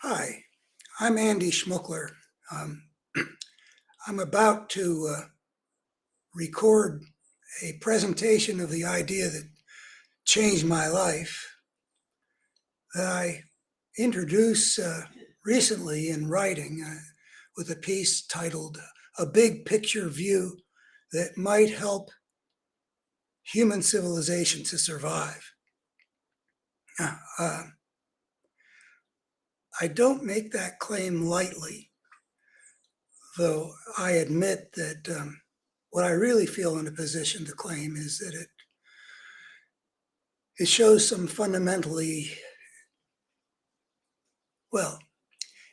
Hi, I'm Andy Schmuckler. Um, I'm about to record a presentation of the idea that changed my life that I introduced recently in writing with a piece titled A Big Picture View That Might Help Human Civilization to Survive. Uh, I don't make that claim lightly, though I admit that what I really feel in a position to claim is that it shows some fundamentally, well,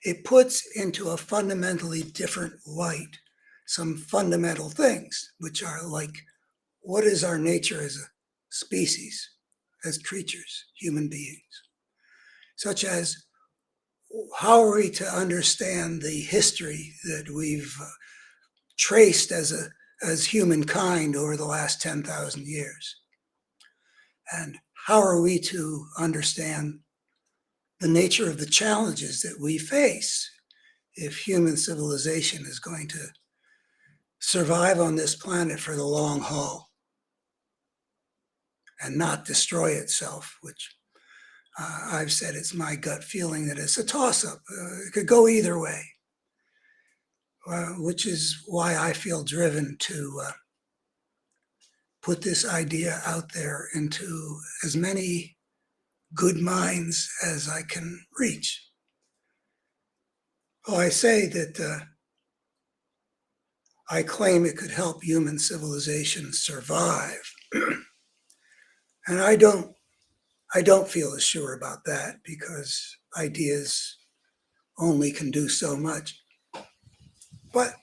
it puts into a fundamentally different light some fundamental things, which are like, what is our nature as a species, as creatures, human beings? Such as, how are we to understand the history that we've traced as humankind over the last 10,000 years? And how are we to understand the nature of the challenges that we face if human civilization is going to survive on this planet for the long haul and not destroy itself, which I've said it's my gut feeling that it's a toss-up. It could go either way, which is why I feel driven to put this idea out there into as many good minds as I can reach. Well, I say that I claim it could help human civilization survive. And I don't feel as sure about that because ideas only can do so much. But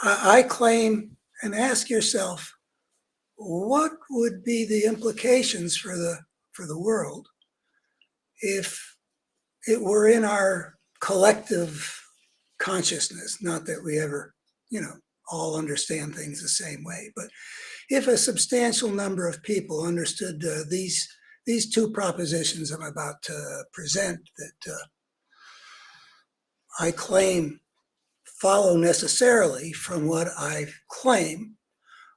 I claim, and ask yourself, what would be the implications for the world if it were in our collective consciousness? Not that we ever, all understand things the same way, but if a substantial number of people understood these two propositions I'm about to present that I claim follow necessarily from what I claim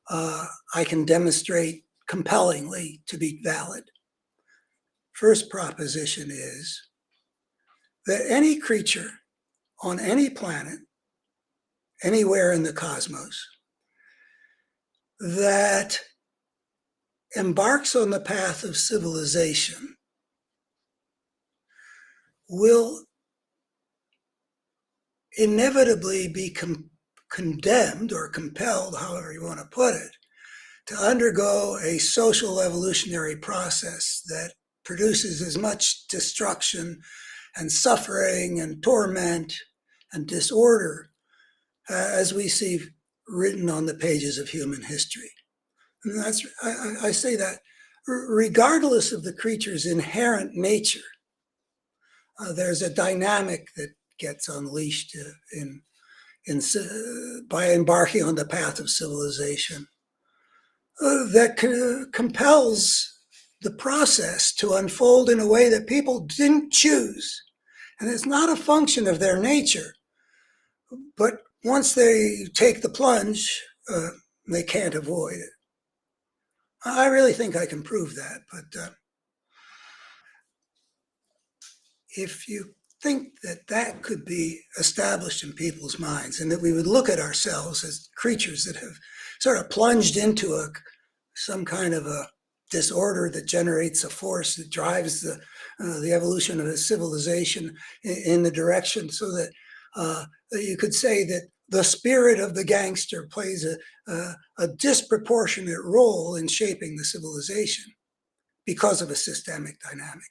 I can demonstrate compellingly to be valid. First proposition is that any creature on any planet, anywhere in the cosmos, that embarks on the path of civilization will inevitably be condemned or compelled, however you want to put it, to undergo a social evolutionary process that produces as much destruction and suffering and torment and disorder as we see written on the pages of human history. And I say that regardless of the creature's inherent nature, there's a dynamic that gets unleashed by embarking on the path of civilization that compels the process to unfold in a way that people didn't choose. And it's not a function of their nature. But once they take the plunge, they can't avoid it. I really think I can prove that. But if you think that could be established in people's minds and that we would look at ourselves as creatures that have sort of plunged into some kind of a disorder that generates a force that drives the evolution of a civilization in the direction so that you could say that the spirit of the gangster plays a disproportionate role in shaping the civilization because of a systemic dynamic.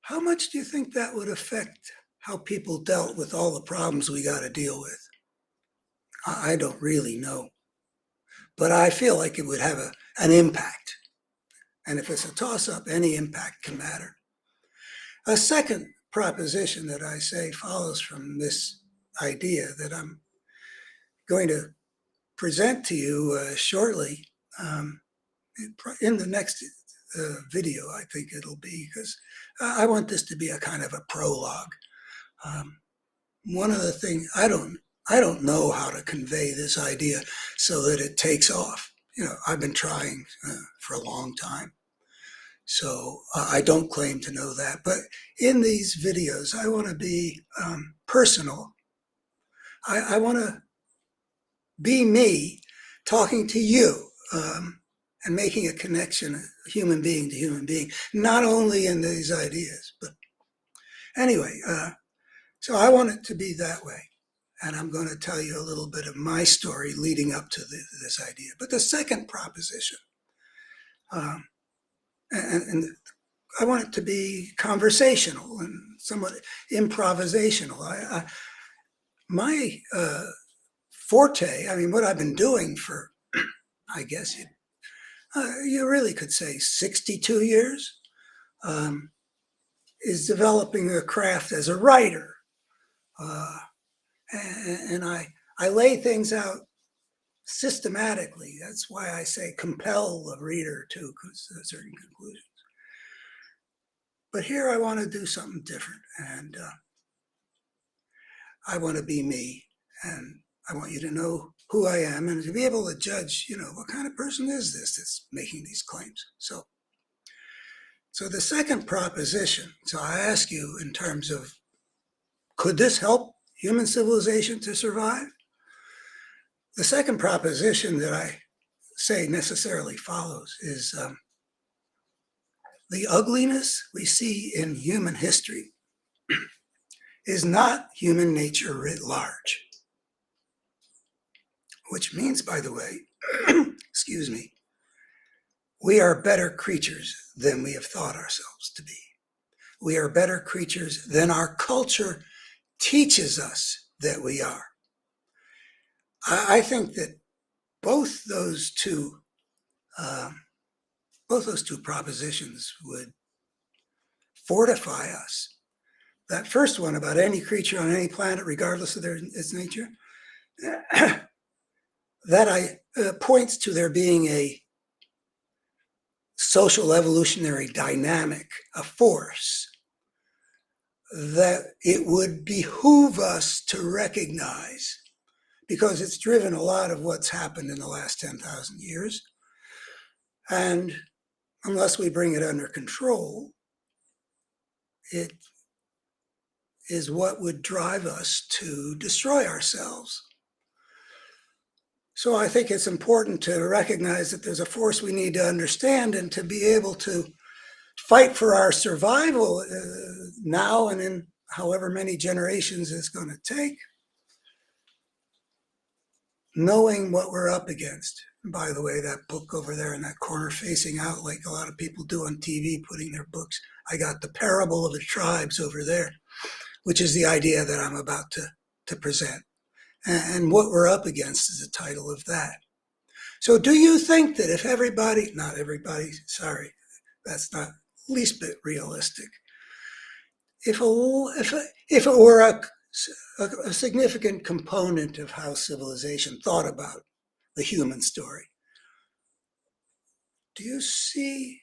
How much do you think that would affect how people dealt with all the problems we got to deal with? I don't really know. But I feel like it would have an impact. And if it's a toss-up, any impact can matter. A second proposition that I say follows from this idea that I'm going to present to you shortly in the next video, I think it'll be, because I want this to be a kind of a prologue. One of the things I don't know how to convey this idea so that it takes off. I've been trying for a long time, so I don't claim to know that. But in these videos, I want to be personal. I want to be me talking to you and making a connection, human being to human being, not only in these ideas, but anyway. So I want it to be that way. And I'm going to tell you a little bit of my story leading up to this idea. But the second proposition, and I want it to be conversational and somewhat improvisational. My forte, I mean, what I've been doing for, I guess you really could say 62 years, is developing a craft as a writer. And I lay things out systematically. That's why I say compel the reader to certain conclusions. But here I want to do something different, and I want to be me, and I want you to know who I am and to be able to judge, what kind of person is this that's making these claims. So the second proposition, so I ask you in terms of, could this help human civilization to survive? The second proposition that I say necessarily follows is the ugliness we see in human history is not human nature writ large. Which means, by the way, excuse me, we are better creatures than we have thought ourselves to be. We are better creatures than our culture teaches us that we are. I think that both those two propositions would fortify us. That first one about any creature on any planet, regardless of its nature, that points to there being a social evolutionary dynamic, a force that it would behoove us to recognize, because it's driven a lot of what's happened in the last 10,000 years. And unless we bring it under control, it is what would drive us to destroy ourselves. So I think it's important to recognize that there's a force we need to understand and to be able to fight for our survival now and in however many generations it's going to take, knowing what we're up against. And by the way, that book over there in that corner facing out, like a lot of people do on TV, putting their books, I got The Parable of the Tribes over there, which is the idea that I'm about to present. And what we're up against is the title of that. So do you think that if everybody, not everybody, sorry, that's not least bit realistic, if it were a significant component of how civilization thought about the human story, do you see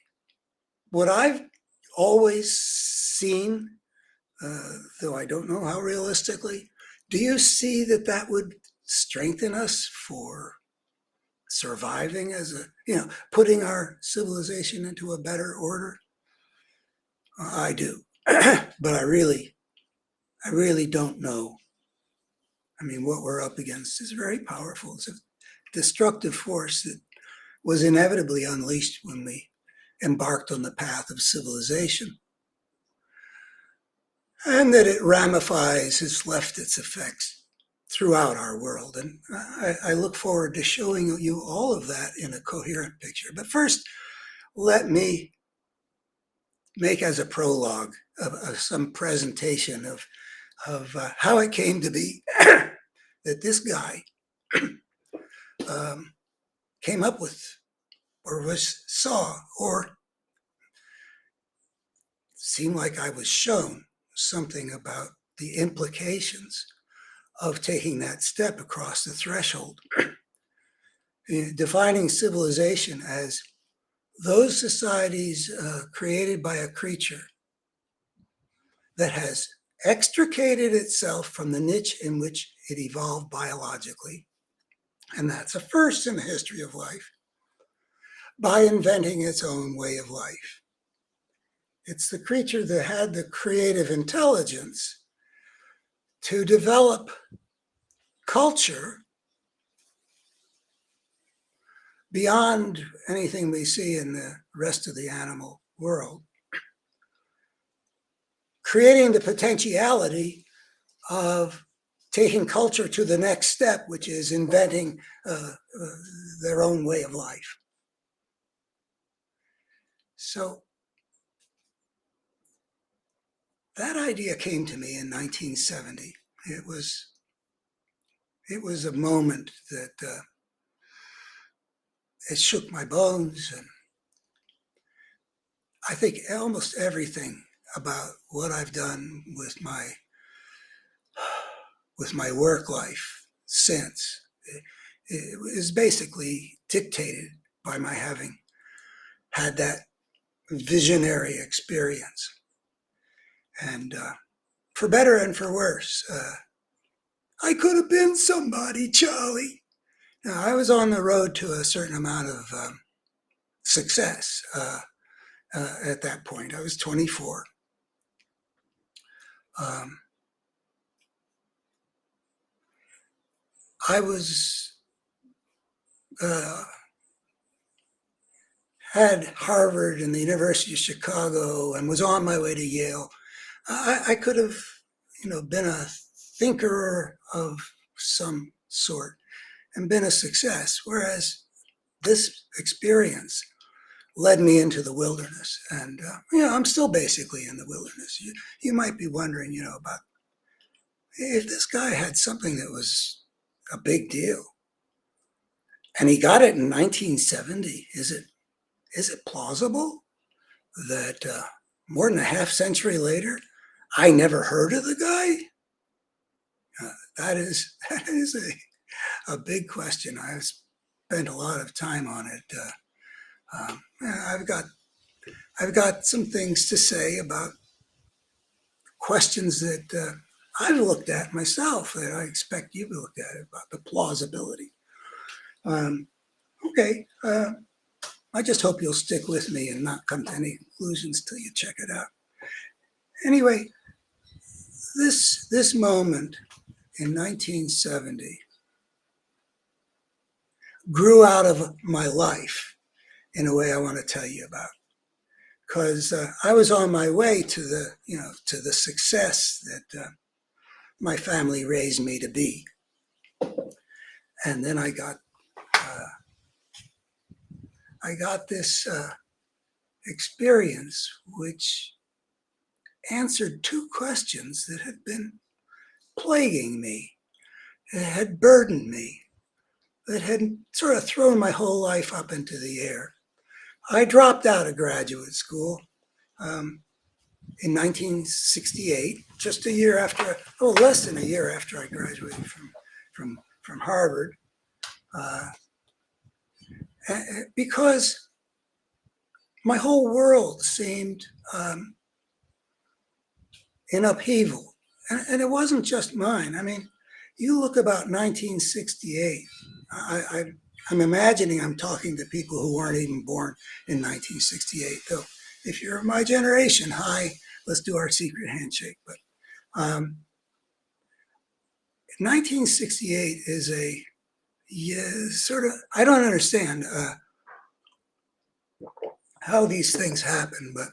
what I've always seen, though I don't know how realistically, do you see that would strengthen us for surviving as putting our civilization into a better order? I do, but I really don't know. I mean, what we're up against is very powerful. It's a destructive force that was inevitably unleashed when we embarked on the path of civilization. And that it ramifies, has left its effects throughout our world. And I look forward to showing you all of that in a coherent picture. But first, let me make as a prologue of some presentation of how it came to be that this guy came up with, or saw, or seemed like I was shown something about the implications of taking that step across the threshold, defining civilization as those societies created by a creature that has extricated itself from the niche in which it evolved biologically, and that's a first in the history of life, by inventing its own way of life. It's the creature that had the creative intelligence to develop culture beyond anything we see in the rest of the animal world, creating the potentiality of taking culture to the next step, which is inventing their own way of life. So that idea came to me in 1970. It was a moment that it shook my bones, and I think almost everything about what I've done with my work life since it is basically dictated by my having had that visionary experience. And for better and for worse, I could have been somebody, Charlie. Now, I was on the road to a certain amount of success at that point. I was 24. I was had Harvard and the University of Chicago and was on my way to Yale. I could have, been a thinker of some sort and been a success, whereas this experience led me into the wilderness. And, I'm still basically in the wilderness. You might be wondering, about if this guy had something that was a big deal and he got it in 1970, is it plausible that more than a half century later, I never heard of the guy? That is a big question. I've spent a lot of time on it. I've got some things to say about questions that I've looked at myself that I expect you to look at about the plausibility. Okay, I just hope you'll stick with me and not come to any conclusions till you check it out. Anyway, this moment in 1970 grew out of my life in a way I want to tell you about. Because I was on my way to the success that my family raised me to be, and then I got this experience which answered two questions that had been plaguing me, that had burdened me, that had sort of thrown my whole life up into the air. I dropped out of graduate school in 1968, just a year after, less than a year after I graduated from Harvard, because my whole world seemed in upheaval. And it wasn't just mine. I mean, you look about 1968, I'm imagining I'm talking to people who weren't even born in 1968, though if you're my generation, hi, let's do our secret handshake. But 1968 is sort of, I don't understand how these things happen, but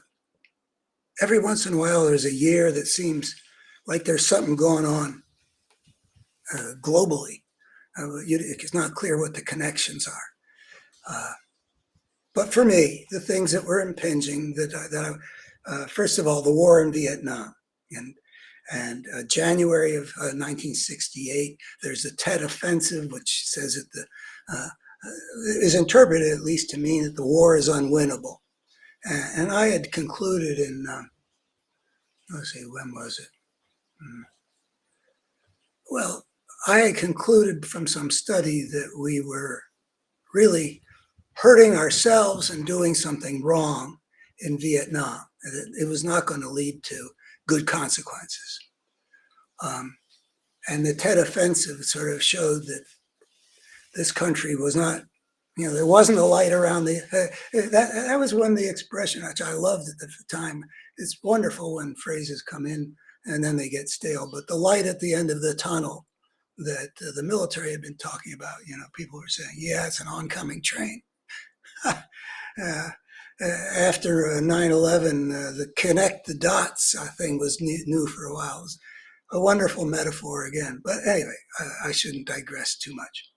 every once in a while there's a year that seems like there's something going on globally. It's not clear what the connections are. But for me, the things that were impinging, first of all, the war in Vietnam. And January of 1968, there's the Tet Offensive, which says that is interpreted, at least to mean, that the war is unwinnable. And I had concluded in, let's see, when was it? Well, I had concluded from some study that we were really hurting ourselves and doing something wrong in Vietnam. It was not going to lead to good consequences. And the Tet Offensive sort of showed that this country was not, there wasn't a light around that was when the expression, which I loved at the time. It's wonderful when phrases come in and then they get stale, but the light at the end of the tunnel that the military had been talking about, people were saying, yeah, it's an oncoming train. After 9/11, the connect the dots thing was new for a while. It was a wonderful metaphor again. But anyway, I shouldn't digress too much.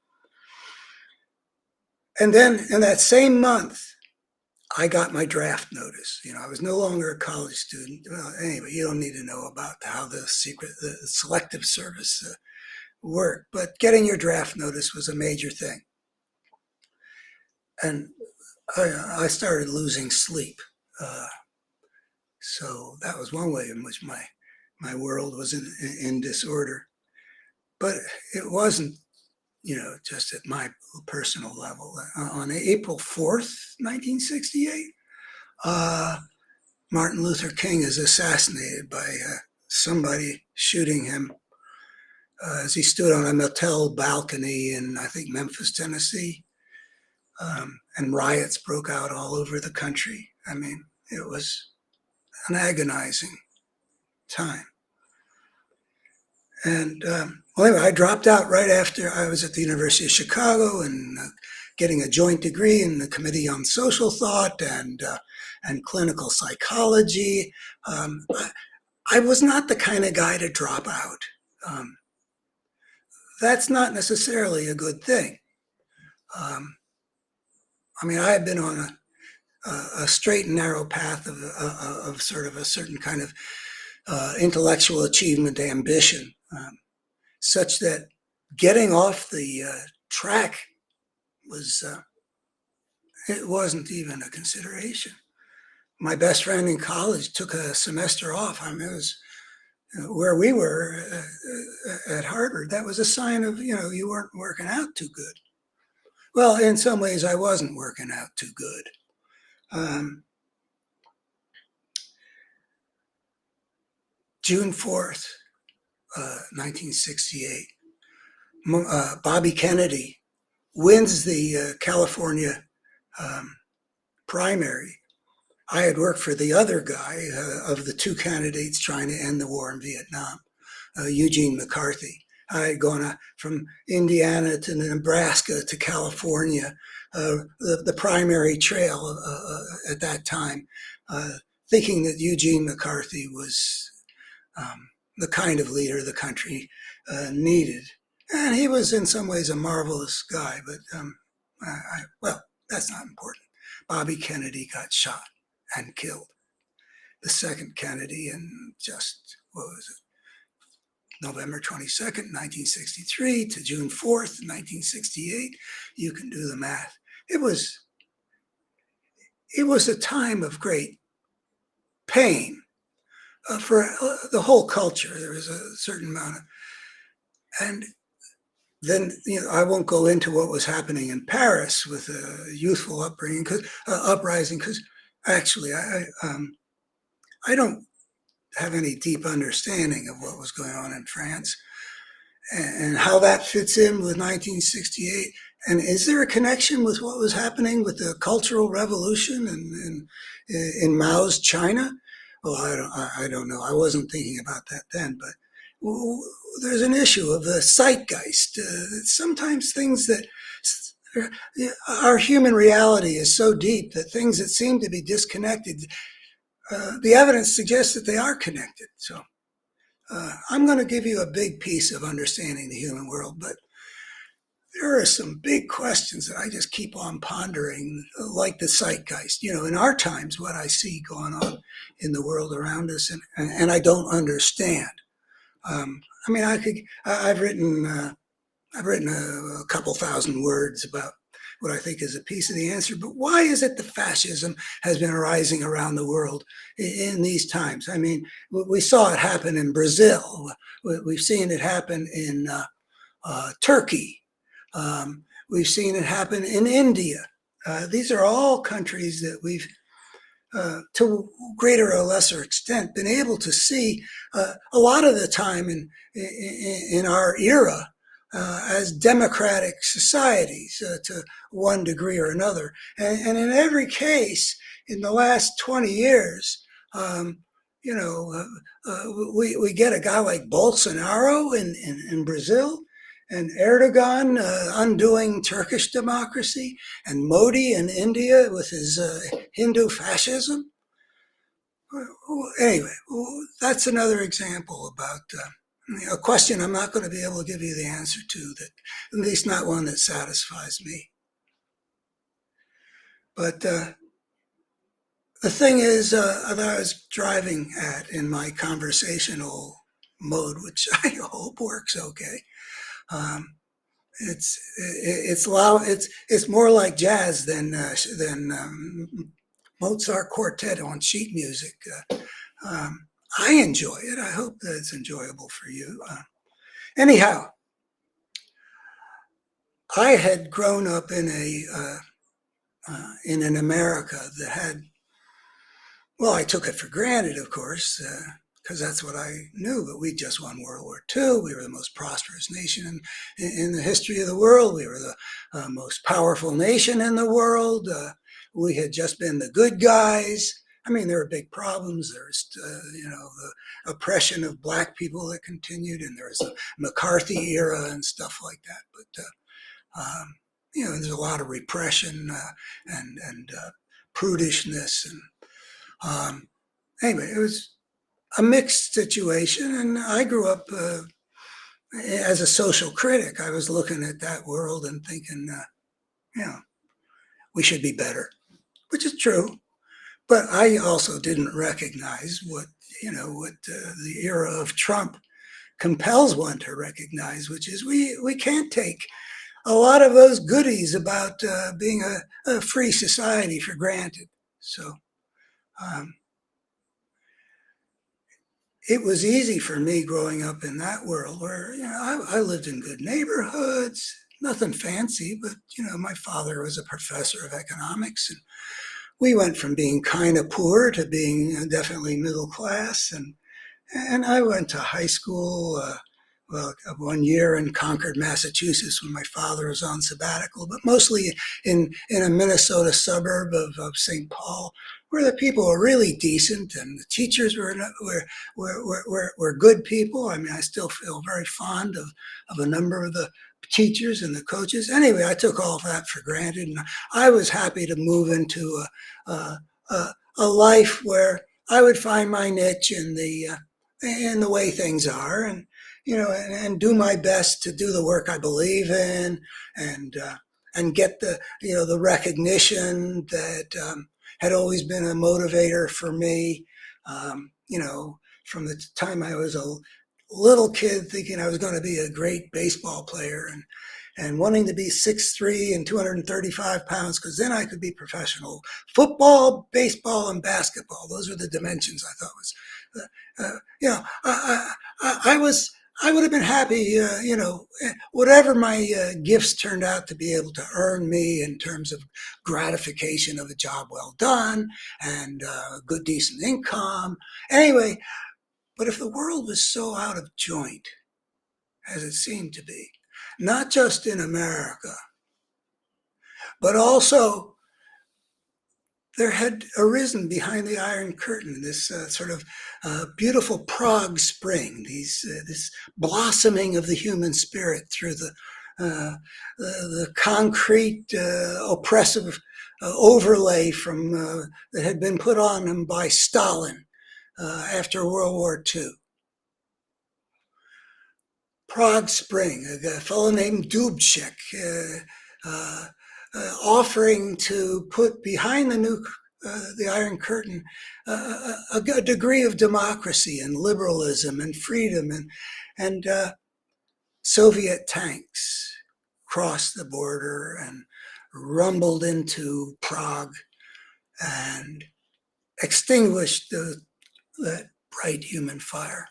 And then in that same month, I got my draft notice. I was no longer a college student. Well, anyway, you don't need to know about how the selective service worked, but getting your draft notice was a major thing. And I started losing sleep. So that was one way in which my world was in disorder. But it wasn't, just at my personal level. On April 4th, 1968, Martin Luther King is assassinated by somebody shooting him as he stood on a motel balcony in, I think, Memphis, Tennessee. And riots broke out all over the country. I mean, it was an agonizing time. And well, anyway, I dropped out right after I was at the University of Chicago and getting a joint degree in the Committee on Social Thought and clinical psychology. I was not the kind of guy to drop out. That's not necessarily a good thing. I mean, I had been on a straight and narrow path of sort of a certain kind of intellectual achievement ambition, such that getting off the track it wasn't even a consideration. My best friend in college took a semester off. I mean, it was where we were at Harvard. That was a sign of, you weren't working out too good. Well, in some ways, I wasn't working out too good. June 4th, 1968, Bobby Kennedy wins the California primary. I had worked for the other guy of the two candidates trying to end the war in Vietnam, Eugene McCarthy. I had gone from Indiana to Nebraska to California, the primary trail at that time, thinking that Eugene McCarthy was the kind of leader the country needed. And he was in some ways a marvelous guy, but well, that's not important. Bobby Kennedy got shot and killed. The second Kennedy in just, what was it, November 22nd, 1963 to June 4th, 1968. You can do the math. It was a time of great pain for the whole culture. There was a certain amount of, and then I won't go into what was happening in Paris with a youthful uprising, because actually I don't have any deep understanding of what was going on in France and how that fits in with 1968. And is there a connection with what was happening with the Cultural Revolution in Mao's China? Well, I don't know. I wasn't thinking about that then, but there's an issue of the zeitgeist. Sometimes things that our human reality is so deep that things that seem to be disconnected, the evidence suggests that they are connected. So I'm going to give you a big piece of understanding the human world, but there are some big questions that I just keep on pondering, like the zeitgeist. In our times, what I see going on in the world around us, and I don't understand. I mean, I've written a couple thousand words about what I think is a piece of the answer, but why is it that fascism has been arising around the world in these times? I mean, we saw it happen in Brazil. We've seen it happen in Turkey. We've seen it happen in India. These are all countries that we've, to greater or lesser extent, been able to see a lot of the time in our era as democratic societies to one degree or another. And in every case, in the last 20 years, um, you know, we get a guy like Bolsonaro in Brazil, and Erdogan undoing Turkish democracy, and Modi in India with his Hindu fascism. Anyway, that's another example about a question I'm not going to be able to give you the answer to, that at least not one that satisfies me. But the thing is that I was driving at in my conversational mode, which I hope works okay. Um, it's loud. It's more like jazz than Mozart quartet on sheet music. I enjoy it. I hope that it's enjoyable for you. Anyhow, I had grown up in an America that had, well, I took it for granted, of course, because that's what I knew. But we just won World War II. We were the most prosperous nation in the history of the world. We were the most powerful nation in the world. We had just been the good guys. I mean, there were big problems. There was, the oppression of black people that continued, and there was the McCarthy era and stuff like that. But there's a lot of repression and prudishness, and anyway, it was a mixed situation. And I grew up as a social critic. I was looking at that world and thinking, we should be better, which is true. But I also didn't recognize what the era of Trump compels one to recognize, which is we can't take a lot of those goodies about being a free society for granted. So it was easy for me growing up in that world where I lived in good neighborhoods, nothing fancy, but my father was a professor of economics, and we went from being kind of poor to being definitely middle class. And I went to high school, 1 year in Concord, Massachusetts, when my father was on sabbatical, but mostly in a Minnesota suburb of St. Paul, where the people were really decent and the teachers were good people. I mean, I still feel very fond of a number of the teachers and the coaches. Anyway, I took all of that for granted, and I was happy to move into a life where I would find my niche in the way things are, and do my best to do the work I believe in, and get the recognition that had always been a motivator for me. From the time I was a little kid, thinking I was going to be a great baseball player, and wanting to be 6'3" and 235 pounds, because then I could be professional. Football, baseball, and basketball. Those were the dimensions I thought was, I would have been happy, whatever my gifts turned out to be able to earn me in terms of gratification of a job well done and good, decent income. Anyway, but if the world was so out of joint, as it seemed to be, not just in America, but also there had arisen behind the Iron Curtain this sort of beautiful Prague spring, this blossoming of the human spirit through the concrete oppressive overlay that had been put on him by Stalin after World War II. Prague Spring, a fellow named Dubček offering to put behind the Iron Curtain a degree of democracy and liberalism and freedom, and Soviet tanks crossed the border and rumbled into Prague and extinguished that bright human fire.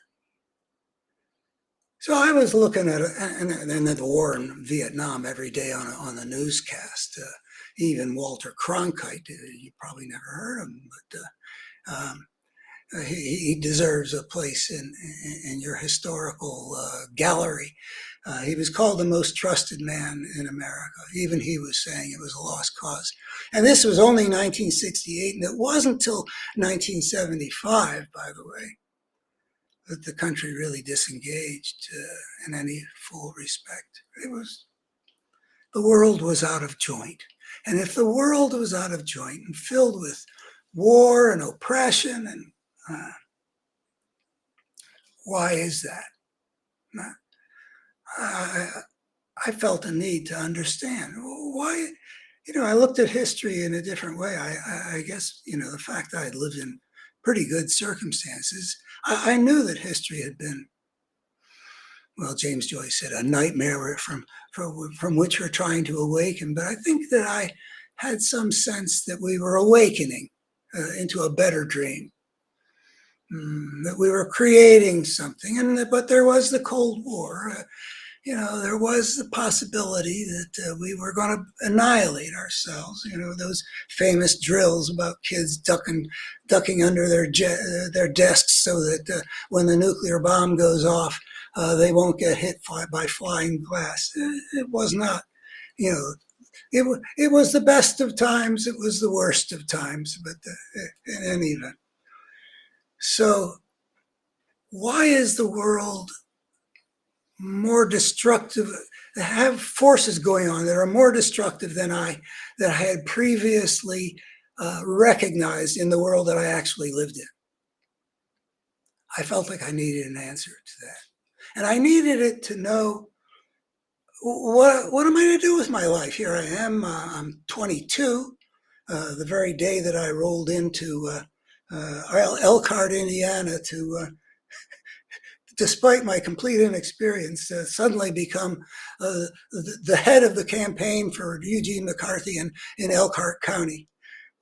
So I was looking at it, and then the war in Vietnam every day on the newscast. even Walter Cronkite, you probably never heard of him, but he deserves a place in your historical gallery. He was called the most trusted man in America. Even he was saying it was a lost cause. And this was only 1968, and it wasn't until 1975, by the way, that the country really disengaged in any full respect. The world was out of joint. And if the world was out of joint and filled with war and oppression, and why is that? I felt a need to understand why. I looked at history in a different way. I guess, the fact that I lived in pretty good circumstances, I knew that history had been, well, James Joyce said, a nightmare from which we're trying to awaken. But I think that I had some sense that we were awakening into a better dream, that we were creating something. But there was the Cold War. There was the possibility that we were going to annihilate ourselves. Those famous drills about kids ducking under their desks so that when the nuclear bomb goes off, they won't get hit by flying glass. It was not, it was the best of times. It was the worst of times, but in any event. So why is the world more destructive, have forces going on that are more destructive than I had previously recognized in the world that I actually lived in? I felt like I needed an answer to that. And I needed it to know, what am I to do with my life? Here I am, I'm 22, the very day that I rolled into Elkhart, Indiana despite my complete inexperience, suddenly become the head of the campaign for Eugene McCarthy in Elkhart County,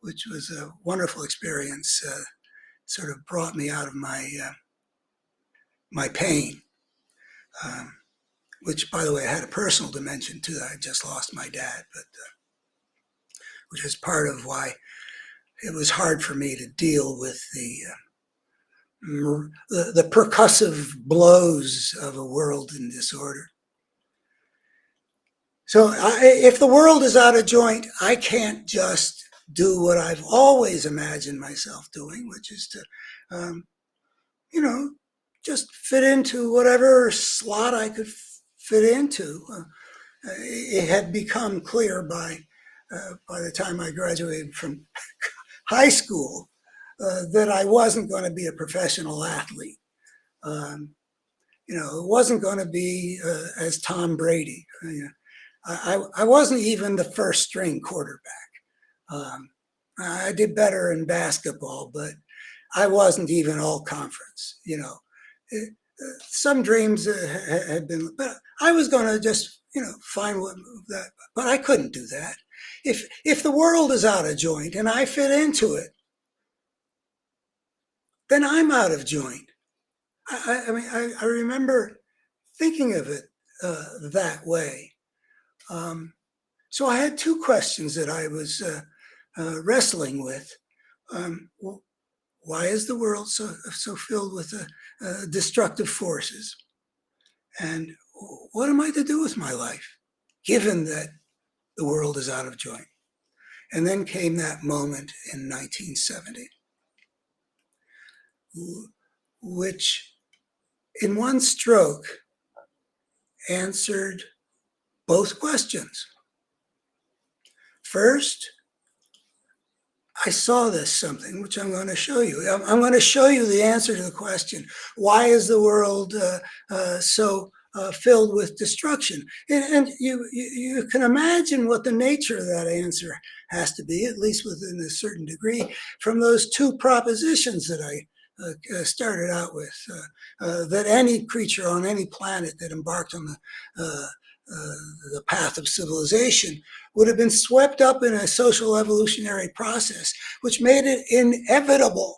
which was a wonderful experience. Sort of brought me out of my pain, which, by the way, had a personal dimension too. I just lost my dad, but which is part of why it was hard for me to deal with the percussive blows of a world in disorder. So if the world is out of joint, I can't just do what I've always imagined myself doing, which is to, just fit into whatever slot I could fit into. It had become clear by the time I graduated from high school that I wasn't going to be a professional athlete. It wasn't going to be as Tom Brady. I wasn't even the first string quarterback. I did better in basketball, but I wasn't even all conference. Some dreams had been, but I was going to just, find what that, but I couldn't do that. If the world is out of joint and I fit into it, then I'm out of joint. I remember thinking of it that way. So I had two questions that I was wrestling with. Why is the world so filled with destructive forces? And what am I to do with my life, given that the world is out of joint? And then came that moment in 1970, which in one stroke answered both questions. First, I saw this something, which I'm going to show you. I'm going to show you the answer to the question, why is the world so filled with destruction? And you can imagine what the nature of that answer has to be, at least within a certain degree, from those two propositions that I started out with, that any creature on any planet that embarked on the path of civilization would have been swept up in a social evolutionary process, which made it inevitable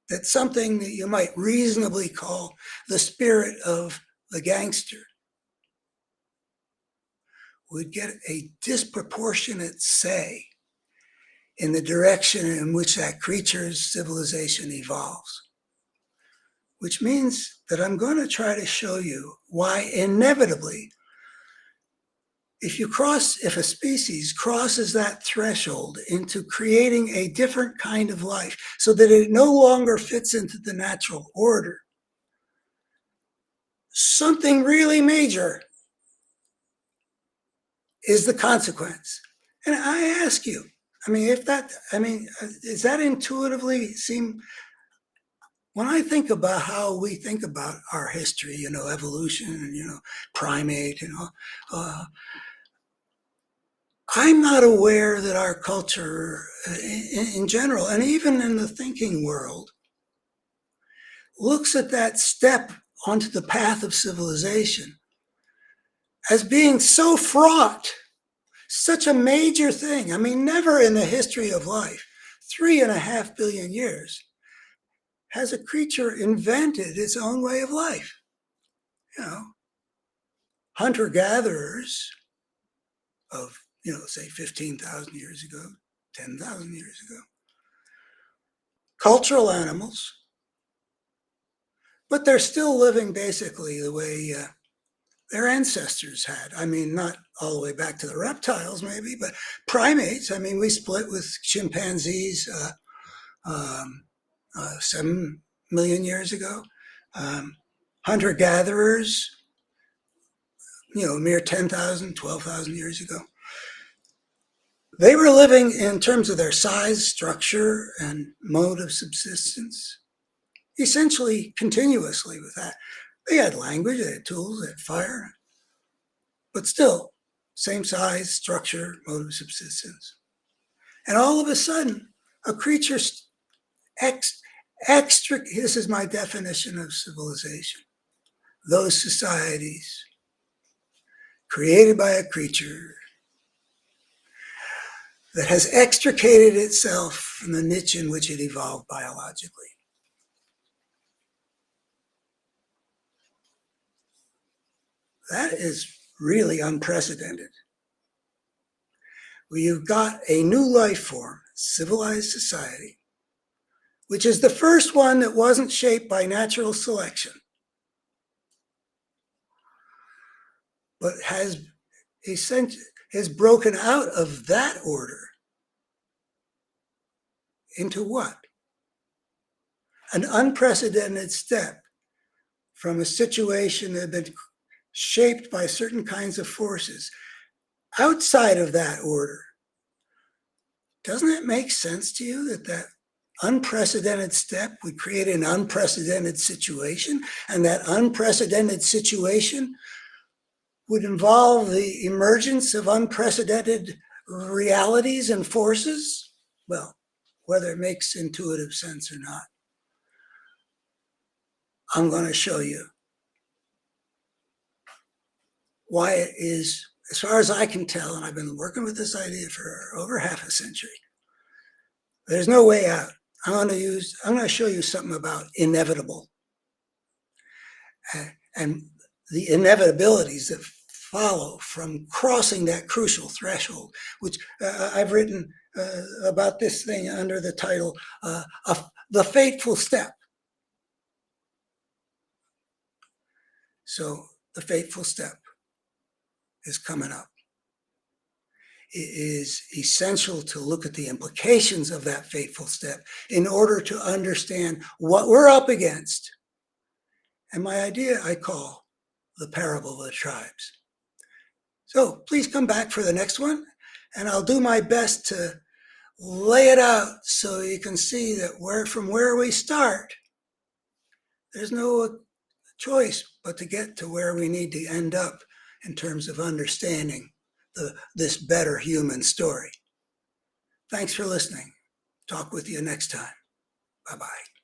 that something that you might reasonably call the spirit of the gangster would get a disproportionate say in the direction in which that creature's civilization evolves. Which means that I'm going to try to show you why inevitably, if a species crosses that threshold into creating a different kind of life so that it no longer fits into the natural order, something really major is the consequence. And I ask you, does that intuitively seem, when I think about how we think about our history, evolution, and, primate, I'm not aware that our culture in general, and even in the thinking world, looks at that step onto the path of civilization as being so fraught, such a major thing. Never in the history of life, 3.5 billion years, has a creature invented its own way of life. Hunter-gatherers of, say 15,000 years ago, 10,000 years ago. Cultural animals, but they're still living basically the way their ancestors had. Not all the way back to the reptiles maybe, but primates. We split with chimpanzees 7 million years ago. Hunter-gatherers, a mere 10,000, 12,000 years ago. They were living in terms of their size, structure, and mode of subsistence, essentially continuously with that. They had language, they had tools, they had fire, but still, same size, structure, mode of subsistence. And all of a sudden, a creature this is my definition of civilization. Those societies created by a creature that has extricated itself from the niche in which it evolved biologically. That is really unprecedented. You've got a new life form, civilized society, which is the first one that wasn't shaped by natural selection, but has broken out of that order into what? An unprecedented step from a situation that had been shaped by certain kinds of forces outside of that order. Doesn't it make sense to you that that unprecedented step would create an unprecedented situation, and that unprecedented situation would involve the emergence of unprecedented realities and forces? Well, whether it makes intuitive sense or not, I'm going to show you why it is, as far as I can tell, and I've been working with this idea for over half a century, there's no way out. I'm going to show you something about inevitable and the inevitabilities that follow from crossing that crucial threshold, which I've written about this thing under the title, The Fateful Step. So the fateful step is coming up. It is essential to look at the implications of that fateful step in order to understand what we're up against. And my idea I call the parable of the tribes. So please come back for the next one, and I'll do my best to lay it out so you can see that from where we start, there's no choice but to get to where we need to end up in terms of understanding this better human story. Thanks for listening. Talk with you next time. Bye-bye.